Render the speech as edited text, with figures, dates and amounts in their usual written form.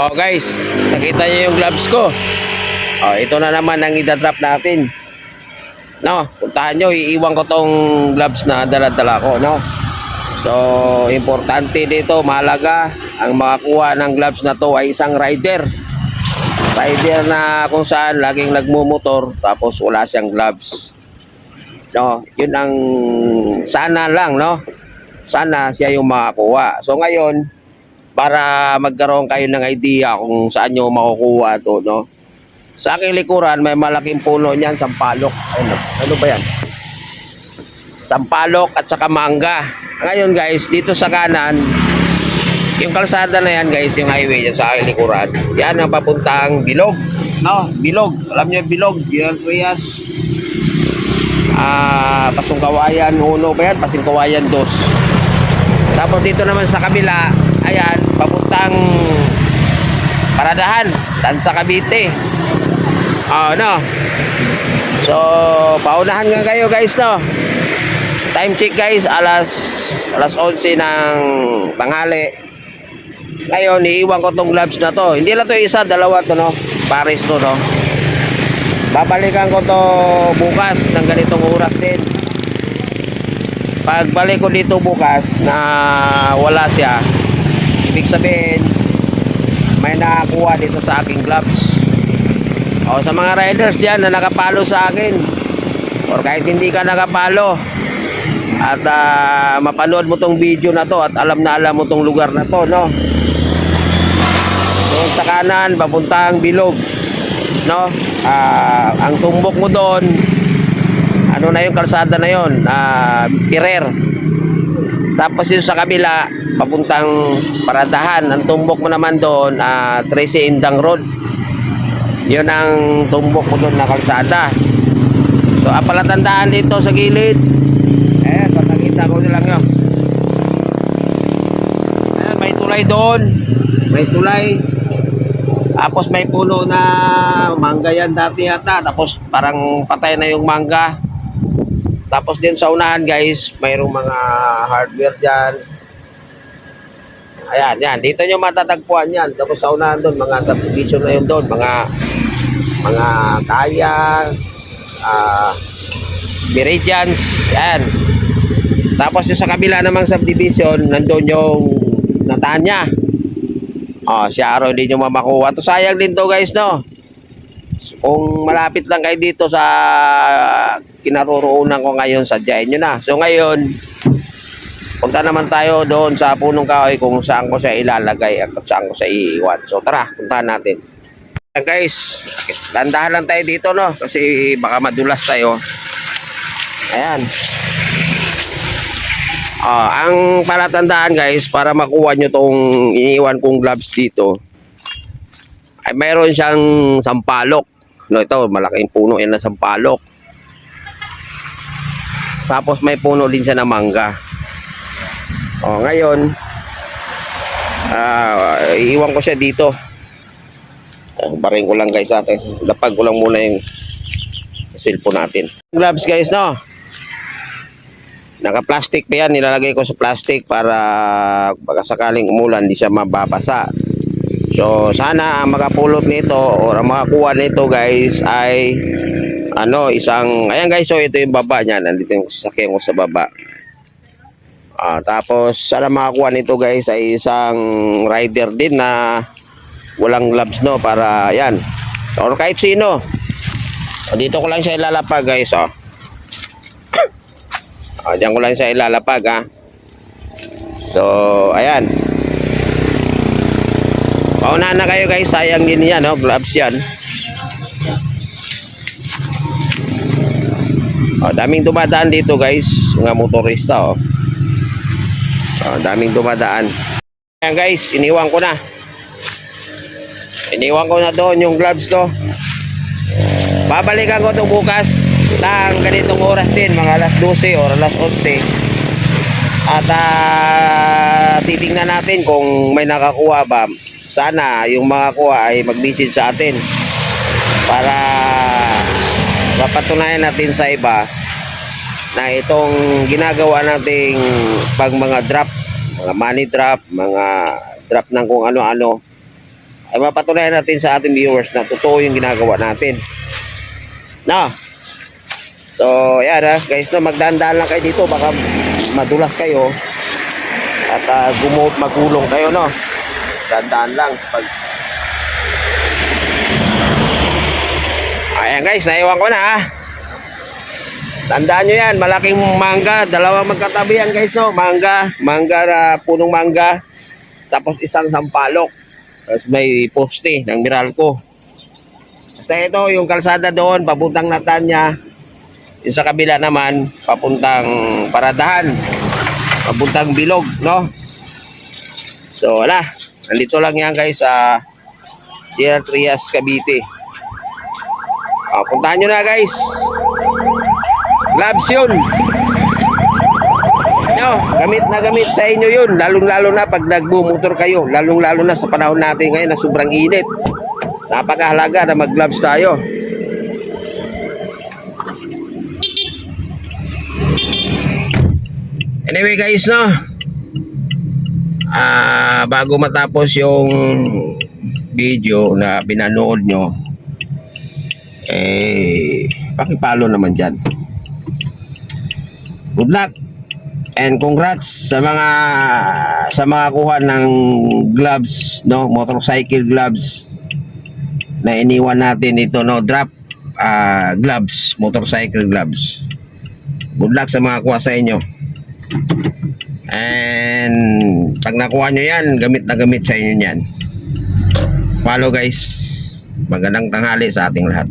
Oh guys, nakita niyo yung gloves ko. Oh, ito na naman ang idadrop natin. No, puntahan nyo, iiwan ko tong gloves na dala-dala ko, no. So, importante dito, mahalaga ang makakuha ng gloves na to ay isang rider. Rider na kung saan laging nagmumotor tapos wala siyang gloves. No, yun ang sana lang, no. Sana siya yung makakuha. So ngayon, para magkaroon kayo ng idea kung saan nyo makukuha to, no. Sa aking likuran, may malaking puno niyan, sampalok. Ano ba yan? Sampalok at saka mangga. Ngayon guys, dito sa kanan, yung kalsada na yan guys, yung highway yan sa aking likuran, yan ang papuntang Bilog. No, Bilog. Alam niyo Bilog, General Trias. Pasungkawayan 1 ba yan? Pasungkawayan 2. Tapos dito naman sa kabila, ayan, papuntang Paradahan, Tansa Cavite. No. So, paunahan nga kayo guys, no. Time check guys, alas 11 ng tanghali. Ngayon, iiwan ko tong gloves na to. Hindi lang to isa, dalawa to, no. Pares to, no. Babalikan ko to bukas ng ganitong oras din. Pagbalik ko dito bukas na wala siya, ibig sabihin may nakakuha dito sa aking gloves. O sa mga riders dyan na nakapalo sa akin, or kahit hindi ka nakapalo at mapanood mo tong video na to at alam mo tong lugar na to, no. Doon sa kanan papuntang Bilog, no. Ang tumbok mo doon, ano na yung kalsada na yon, Pirer. Tapos yung sa kabila papuntang Paradahan, ang tumbok mo naman doon 13 Indang Road. Yun ang tumbok mo doon na kalsada. So palatandaan dito sa gilid, ayan, patangita ko lang yun. Ayan, may tulay doon, may tulay. Tapos may puno na mangga yan dati yata, tapos parang patay na yung mangga. Tapos din sa unahan guys, mayroong mga hardware dyan. Ayan, yan. Dito nyo matatagpuan yan. Tapos sa unahan doon, mga subdivision na yun doon. Mga kaya, Meridians, yan. Tapos yung sa kabila namang subdivision, nandun yung Natanya. Si Aro hindi nyo mamakuha. To sayang din to guys, no. Kung malapit lang kayo dito sa kinaroroonan ko ngayon, sadyain nyo na. So ngayon, punta naman tayo doon sa punong kahoy kung saan ko siya ilalagay at saan ko siya iiwan. So tara, puntahan natin. Ayan guys, landahan lang tayo dito, no, kasi baka madulas tayo. Ayan. Ang palatandaan guys, para makuha nyo tong iniiwan kong gloves dito, ay mayroon siyang sampalok. No, ito, malaking puno yan na sampalok. Tapos may puno din siya na mangga. Ngayon, iiwan ko siya dito. Baring ko lang guys atin. Lapag ko lang muna yung cellphone natin. Gloves guys, no. Naka-plastic pa yan. Nilalagay ko sa plastic para baka sakaling umulan, di siya mababasa. So, sana ang makapulot nito or ang makakuha nito guys ay isang, ayan guys, so ito yung baba niya. Nandito yung sasakyan ko sa baba. Tapos sana makakuha nito guys ay isang rider din na walang gloves, no, para yan, or kahit sino. Dito ko lang siya ilalapag guys. Diyan ko lang siya ilalapag, ha. So ayan, paunahan na kayo guys, sayang din yan, no, gloves yan. Daming dumadaan dito guys, mga motorista. Daming dumadaan. Ayan guys, iniwan ko na doon yung gloves ko. Babalikan ko ito bukas ng ganitong oras din, mga alas 12 or alas 11. At titingnan natin kung may nakakuha ba. Sana yung makakuha ay mag-message sa atin para mapatunayan natin sa iba na itong ginagawa nating pag mga drop, mga money drop, mga drop ng kung ano-ano, ay mapatunayan natin sa ating viewers na totoo yung ginagawa natin. No? So, yan guys, no, magdandaan lang kayo dito, baka madulas kayo at magulong kayo, no? Dandaan lang. Ayan guys, naiwan ko na Tandaan nyo yan, malaking mangga, dalawang magkatabi yan guys, no? Mangga na punong mangga, tapos isang sampalok. Tapos may poste ng Meralco. Basta ito, yung kalsada doon, papuntang Natanya. Yung sa kabila naman, papuntang Paradahan. Papuntang Bilog, no? So, wala. Nandito lang yan guys sa General Trias, Cavite. Puntahan nyo na guys. Gloves yun. No, gamit na gamit sa inyo yun. Lalong-lalo na pag nagbumotor kayo. Lalong-lalo na sa panahon natin ngayon na sobrang init. Napakahalaga na mag-gloves tayo. Anyway guys, no, bago matapos yung video na pinanood nyo, pakipalo naman dyan. Good luck and congrats sa mga kuha ng gloves, no, motorcycle gloves na iniwan natin ito, no, drop gloves, motorcycle gloves. Good luck sa mga kuha sa inyo. And pag nakuha nyo yan, gamit na gamit sa inyo yan. Follow guys. Magandang tanghali sa ating lahat.